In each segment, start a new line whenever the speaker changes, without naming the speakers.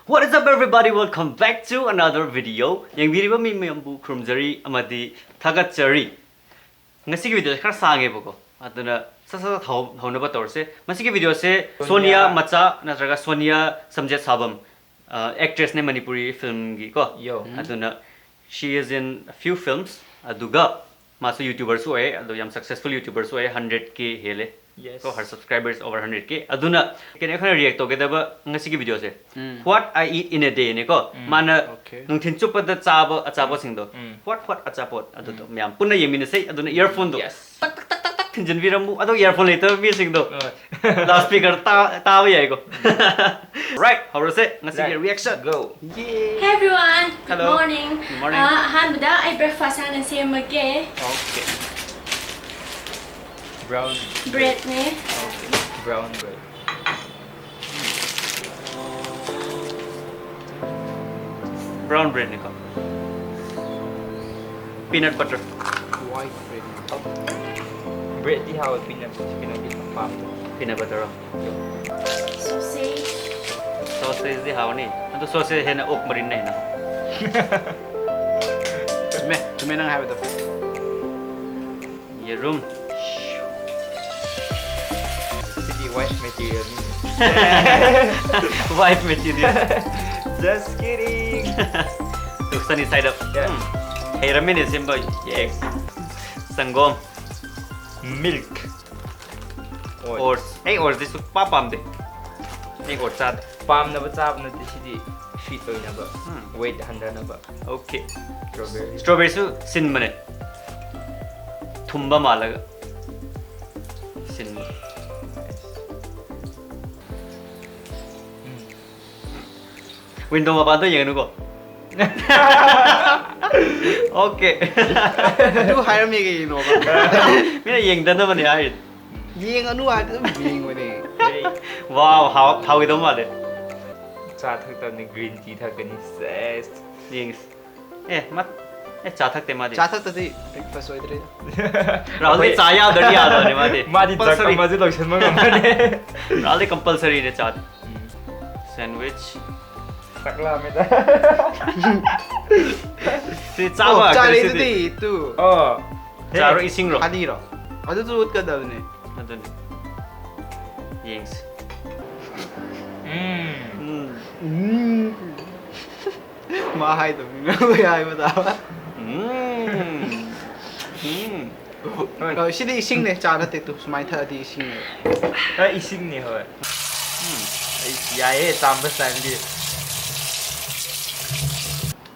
What is up, everybody? Welcome back to another video. Yang video mi mayambu krumjari amadi thagatsari. Ngasi video khar sange boko. Aduna sasa thau na bator se. Masi ki video se Sonia Macha natraga Sonia Samjetsabam actress ne Manipuri film gi ko.
Yo.
Aduna she is in a few films. Aduga masu YouTubers so ai adu yam successful YouTubers so ai 100k hele.
Yes.
So her subscribers over 100k. Aduna can I react together ngasi ki video se. What I eat in a day ne ko. Mana nung thin chupa da chaba achaba sing do. What achapot adu to myam punna yemina sei aduna earphone do.
Yes.
Tak tak tak tak thinjin viramu adu earphone later mi sing do. Loudspeaker ta yai go. Right, how was it? Ngasi ki reaction go.
Hey everyone, good
Hello.
morning.
Good morning.
Hanbada I breakfast and same again.
Okay.
Brown
Bread ne.
brown bread.
Brown bread ne ko. Peanut butter.
White bread. Bread di how peanut butter farm.
Peanut butter.
Sausage.
Sausage di how ni. Adu sausage he na ok marin na na.
Tume nang have it.
Ye room.
White material.
White material.
Just kidding.
Look sunny side up.
Yeah.
Hey ramen is simple. Eggs. Sangom.
Milk.
Oats. Hey oats this papam de. Hey oats sad.
Palm na ba chap na tisidi sweet oil na ba. Weight 100 na ba.
Okay.
Strawberry.
Strawberry su sin mane. Thumba malaga. Sin. Window mapado yang ko. Okay.
Du hire me cái nó ba.
Mina yang dan naman ya.
Yeng anu ada yeng wa ni.
Wow, how itu male.
Cha thak ta ni green tea thak ni zest.
Yang. Mat. Cha thak te ma de.
Cha thak tadi breakfast wa idre.
Rahul ni cha ya dari ya ni ma de.
Ma di chak ma ji lok chen ma ngam ne.
Rahul compulsory ne cha. Sandwich.
Sakla me ta.
Si cha ba.
Cha le tadi tu.
Oh.
Cha ro ising ro.
Hadi ro. Adu tu ut ka da ne.
Adun. Yang.
Ma hai tu. Oi ai ba ta ba. Rồi xin đi xin này cha nó tiệt tu, mai thơ đi xin này.
Ai ising ni hoy. Ya ye tam ba san di.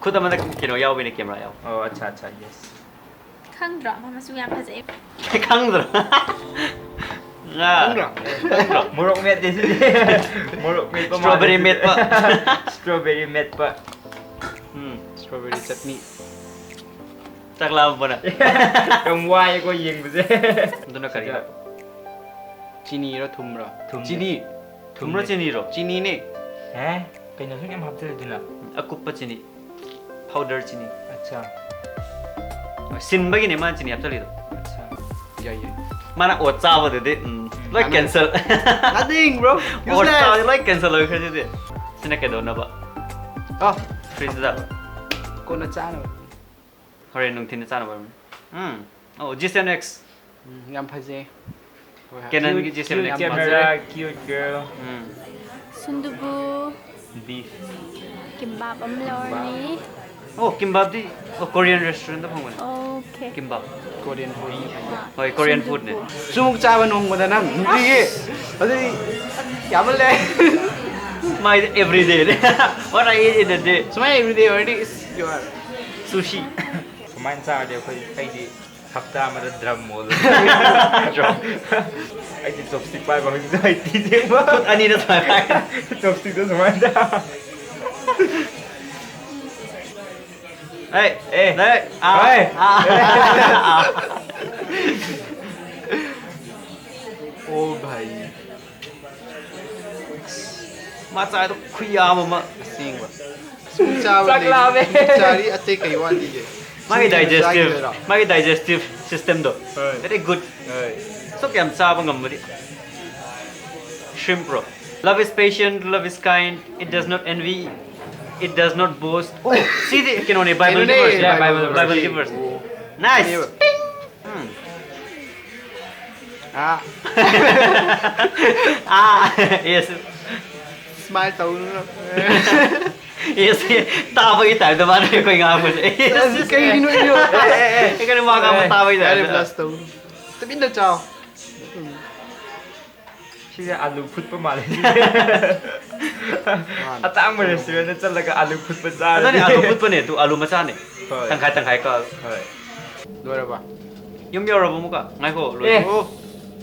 Khuda mana kino yao bine camera yao.
Oh acha acha yes.
Khang drop mà su yam phase.
Khang dra.
Không rồi.
Morok met di sini. Morok met pa.
Strawberry met pa.
Strawberry met pa.
Strawberry chutney.
Chắc làm bona.
Trong wai ko yeng ba se.
Dono kari.
Chini ro thum ro.
Thum.
Chini.
Thumra chini ro.
Chini ne.
Eh? Kaino sung em hap thar dina.
Akupa chini. Powder chini.
Acha.
Sin bagi ne man chini apsali do.
Acha.
Ya ya.
Mana ot chawa de de. Like cancel.
Nothing bro.
Ot chawa
Useless.
like cancel lo khari de. Sina ke do na ba.
Oh,
Freeze da.
con nó cha rồi.
Hore nung tin cha na ba. Oh, G7X.
Ngam phase.
Canon G7X.
Camera, cute girl.
Sundubu.
Beef.
Kimbap amlor ni.
Oh, kimbap di. Oh, Korean restaurant da phang
Okay.
Kimbap.
Korean food.
Hoi, Korean food ne.
Sumuk cha ba nong mo da nang. Hindi ge. Adi yamal le.
My everyday. What I eat in a day.
So my everyday already is your
Sushi.
Kumain sa dia kai di hafta ma da drum mo.
Drum.
Ai di chopstick pa ba hi dai ti de ba.
Ani na sa.
Chopstick to sumain da.
Hey, hey.
Hey.
oh bhai.
Macha to khuya mama.
Sing ba. Sumuk cha ba.
Sakla be.
Chari ate kai wan di ge.
My digestive system do. Very good.
Hey.
So kaya sa bang ngam di. Shrimp bro. Love is patient, love is kind, it does not envy, it does not boast. Oh, see the Bible
Bible
verse.
Yeah, Bible
verse. Nice.
Ah,
Yes.
smile tao nữa.
Yes. Tama yung time naman ko yung nga mo. Yes.
Kayo ino.
Ikaw yung mga tama yung
Kaya
time.
plus tao. Sabihin na chao.
Siya alu put pa mali. At ang restaurant na talaga alu put pa sa.
Ano ni alu put pa ni? Tu alu masan ni.
Hoy.
Tangkay ka.
Hoy.
Dua ba?
Yung yoro mo ka. Ngay ko.
Eh.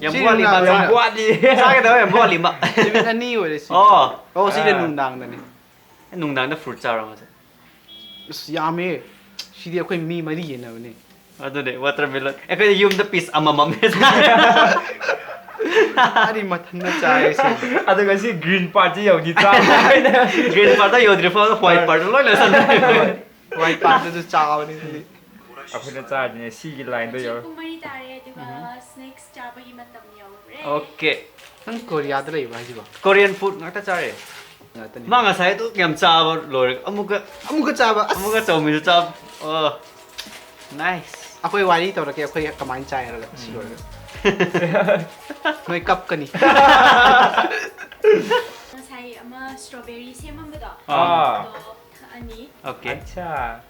Yang
Sino
buat lima.
na-
Yang
Buat di.
Sa akin daw yung buat lima.
Sabihin ani wala si.
Oh.
Oh, sila nundang na ni.
Nung nang na fruit jar mo.
Yummy. Sidi ako yung mi mali na ni.
Ano ni? Watermelon. Eh kaya yung the piece amamam.
Ari matan na chai si.
Ano kasi green party yung di tama.
Green part yung different white part lo na san.
White part na chao ni.
Ako na sa niya sige line do yo.
Kung mari tayo, di ba, snacks chapa himatam yaw.
Okay.
Ang Korea dala iba di ba?
Korean food nga ta chare.
Ngatan ni.
Mga sa ito ngam chaba lor. Amuga
Amuga chaba.
chow chab. Oh. Nice.
Ako yung wali tao na kaya ako yung kamain chai na lang. Siguro. May cup ka ni.
Masay ama strawberry seman ba to?
Ah.
Ani?
Okay.
Acha.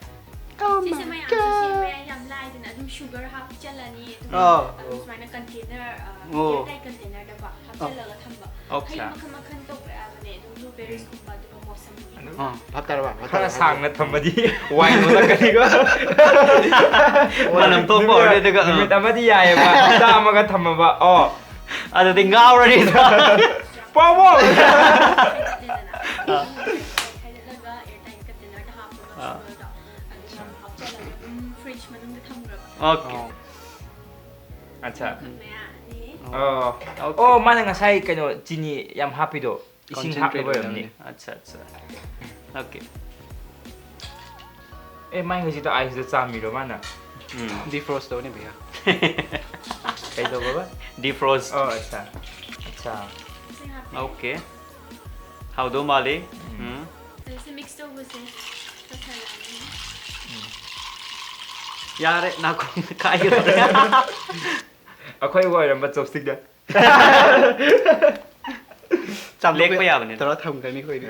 Si semay ang semay yam lai din adum sugar hap chalani.
Oh.
Adum semay na container,
Oh.
airtight container da ba. Hap chalaga thamba.
Okay.
Hay makan to ne dum blueberries kumba dum mosam.
Oh, haptara ba?
Para sang na thamadi. Wine mo na kani ko.
Manam to po ore daga.
Limit amadi yaya ba. Tama ka thama ba. Oh.
Ano ting nga already.
Power.
Fridge manung da thambra.
Okay.
Acha.
Maya ni.
Oh. Oh, mana ngasay kano chini yam happy do. Ising happy ba yun ni?
Acha acha. Okay.
Eh, may nga sito ayos da sami do mana.
Defrost daw ni ba?
Kay do ba ba?
Defrost.
Oh, acha. Acha.
Okay. How do Mali?
Kasi mix to gusto.
Yare na ko kayo.
Ako yung wala ba chopstick da?
Lek pa yaman
Tara tham ka ni ko ni.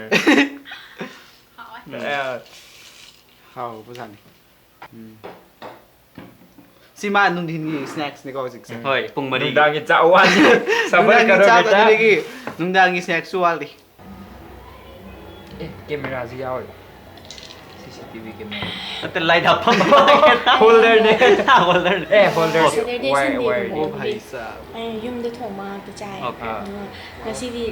Eh,
How busan ni. Si Ma nung din snacks ni ko sig.
Hoy, pung mari.
nung dangit sa awan. Sabay ka ro kita.
Nung dangi snacks wali.
Eh, camera siya oy. CCTV camera.
At light up pa.
Holder ne.
Holder.
Eh, holder.
Saturday,
Wire,
Sunday
wire.
mo.
Oh bhai sa.
ယုံတဲ့ထုံမှာကြိုင်
Okay.
ငါစီဒီ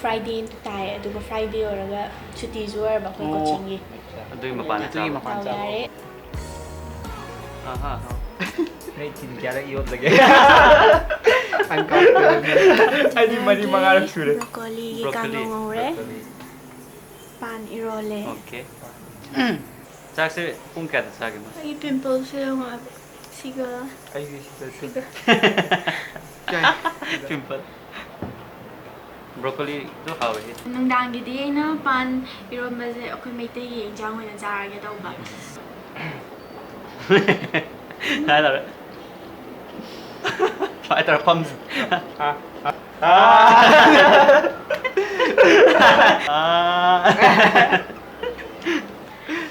Friday တိုင်အတူက Friday ရကချူတီဇွဲဘာခွင့်ကိုချင်းကြီး
Ado yung mapana
Ito yung
sa.
mapana.
တောက်ရတယ်
Aha.
Nay tin kaya lang iot lagi.
Ang cocktail.
Ay di mali mangarap sure.
broccoli
Broccoli.
kang ngong re pan irole
Okay. Saksi pung kaya sa akin mo.
ay pimples yung siguro
Ay sige.
Pimple. Broccoli to how it.
နုံဒန်ကြီးဒီနာပန်အီရိုမဇေအခုမိတ်တေးရင်ကြောင်းဝင်ကြရခဲ့တော့ပါ
Hai rồi. Phải tao pump.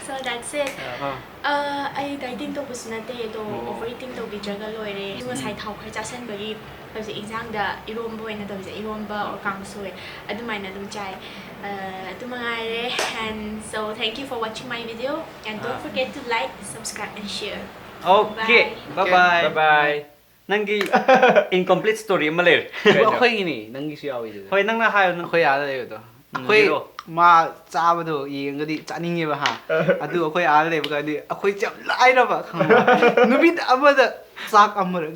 so that's it ไอ้ dieting ตัวบุษนันเตยตัว overeating ตัวบิจารลอยเลยตัวใช้เท้าใครจะเส้นแบบนี้ตัวจะอีกอย่างเดอีรวมบ่อยนะตัวจะอีรวมบ่อกังสวยอันนี้ไม่นะตัวใจตัวมาไงเลย and so thank you for watching my video and don't forget to like subscribe and share
Okay. Bye bye.
Bye bye.
Nangi incomplete story malir.
Ako ini nang isi awi dito.
Hoy nang na hayo nang
Ako yata yun to. Ako ma chaba do yung gadi chaning ba ha. Adu ako yata le ba di ako jam lai na ba. Nubit amada sak amara.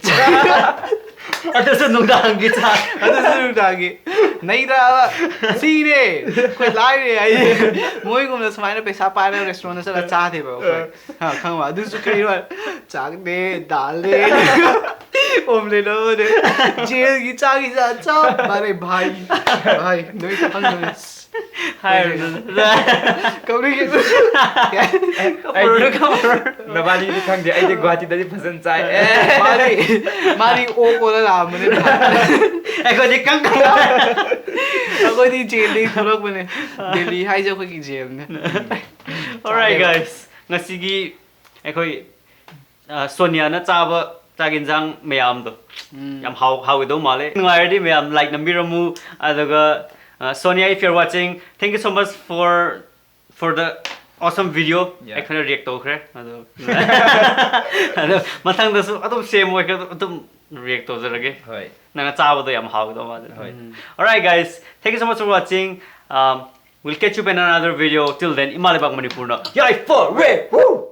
ꯑꯗꯨꯁꯨ ꯅꯨꯡꯗꯥꯡꯒꯤ ꯆꯥꯛ
ꯑꯗꯨꯁꯨ ꯅꯨꯡꯗꯥꯡꯒꯤ ꯅꯩꯗ꯭ꯔꯥꯕ ꯁꯤꯅꯦ ꯑꯩꯈꯣꯏ ꯂꯥꯏꯔꯦ ꯍꯥꯏꯗꯤ ꯃꯣꯏꯒꯨꯝꯅ ꯁꯨꯃꯥꯏꯅ ꯄꯩꯁꯥ ꯄꯥꯏꯔꯒ ꯔꯦꯁꯇꯨꯔꯦꯟꯗ ꯆꯠꯂꯒ ꯆꯥꯗꯦꯕ ꯑꯩꯈꯣꯏ ꯈꯪꯕ ꯑꯗꯨꯁꯨ ꯀꯩꯅꯣ ꯆꯥꯛꯅꯦ ꯗꯥꯜꯅꯦ ꯑꯣꯝꯂꯦꯠ ꯑꯃꯅꯦ ꯖꯦꯜꯒꯤ ꯆꯥꯛꯒꯤ ꯆꯞ ꯃꯥꯟꯅꯩ ꯚꯥꯏ ꯅꯣꯏ ꯈꯪꯗꯕꯅꯤ ꯀꯧꯔꯤꯒꯤ
ꯅꯕꯥꯅꯤꯗꯤ ꯈꯪꯗꯦ ꯑꯩꯗꯤ ꯒꯨꯋꯥꯍꯥꯇꯤꯗꯗꯤ ꯐꯖꯅ ꯆꯥꯏ
마리 오고는 아무는
ꯑꯩꯈꯣꯏꯗꯤ ꯀꯪ
아거디 제일이 돌아보네 델리 하이저 거기 제일네
Alright guys ngasi ꯑꯩꯈꯣꯏ ꯁꯣꯅꯤꯌꯥꯅ ꯆꯥꯕ ꯆꯥꯛ ꯏꯟꯖꯥꯡ ꯃꯌꯥꯝꯗꯣ ꯌꯥꯝ ꯍꯥꯎꯒꯗꯧ ꯃꯥꯜꯂꯦ ꯅꯨꯡꯉꯥꯏꯔꯗꯤ ꯃꯌꯥꯝ ꯂꯥꯏꯛ ꯅꯝꯕꯤꯔꯝꯃꯨ ꯑꯗꯨꯒ Sonia, if you're watching, thank you so much for the awesome video. I kind of react to her. Mathangdasu adum same way adum react to zara ge.
Hoy.
Nanga chaabado yam hawdo ma. Alright guys, thank you so much for watching. We'll catch you in another video. Till then, imalibag Manipurna. Yai for re. Woo!